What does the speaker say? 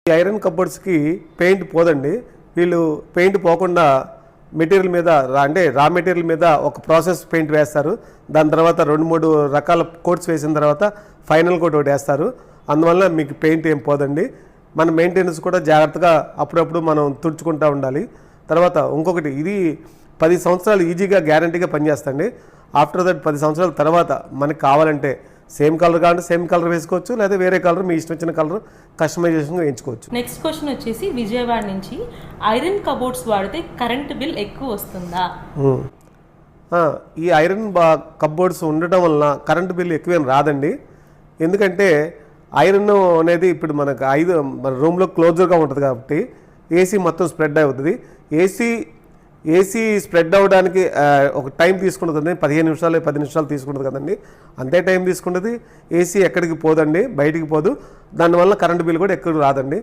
ఈ iron కబోర్డ్స్కి paint పోదండి. వీళ్ళు పెయింట్ పోకుండా మెటీరియల్ మీద అంటే రా మెటీరియల్ మీద ఒక ప్రాసెస్ పెయింట్ వేస్తారు. దాని తర్వాత 2-3 రకాల కోట్స్ వేసిన తర్వాత ఫైనల్ కోట్ ఒకటి వేస్తారు. అందువల్ల మీకు పెయింట్ ఏం పోదండి. మన మెయింటెనెన్స్ కూడా జాగ్రత్తగా అప్పుడప్పుడు మనం తుడుచుకుంటూ ఉండాలి. తర్వాత ఇంకొకటి, ఇది 10 సంవత్సరాలు ఈజీగా గ్యారంటీగా పనిచేస్తుంది. ఆఫ్టర్ దట్ 10 సంవత్సరాల తర్వాత మనకు కావాలంటే సేమ్ కలర్ కావాలంటే సేమ్ కలర్ వేసుకోవచ్చు, లేదా వేరే కలర్ మీ ఇష్టం వచ్చిన కలర్ కస్టమైజేషన్ వేయించుకోవచ్చు. నెక్స్ట్ క్వశ్చన్ వచ్చేసి విజయవాడ నుంచి, ఐరన్ కబోర్డ్స్ వాడితే కరెంట్ బిల్ ఎక్కువ వస్తుందా? ఈ ఐరన్ కబోర్డ్స్ ఉండటం వలన కరెంట్ బిల్ ఎక్కువేం రాదండి. ఎందుకంటే ఐరన్ అనేది ఇప్పుడు మనకు మన రూమ్లో క్లోజర్గా ఉంటుంది కాబట్టి ఏసీ మొత్తం స్ప్రెడ్ అవుతుంది. ఏసీ స్ప్రెడ్ అవ్వడానికి ఒక టైం తీసుకుంటుంది, 15 నిమిషాలు 10 నిమిషాలు తీసుకుంటుంది కదండి. అంతే టైం తీసుకుంటుంది. ఏసీ ఎక్కడికి పోదండి, బయటికి పోదు. దానివల్ల కరెంట్ బిల్ కూడా ఎక్కువ రాదండి.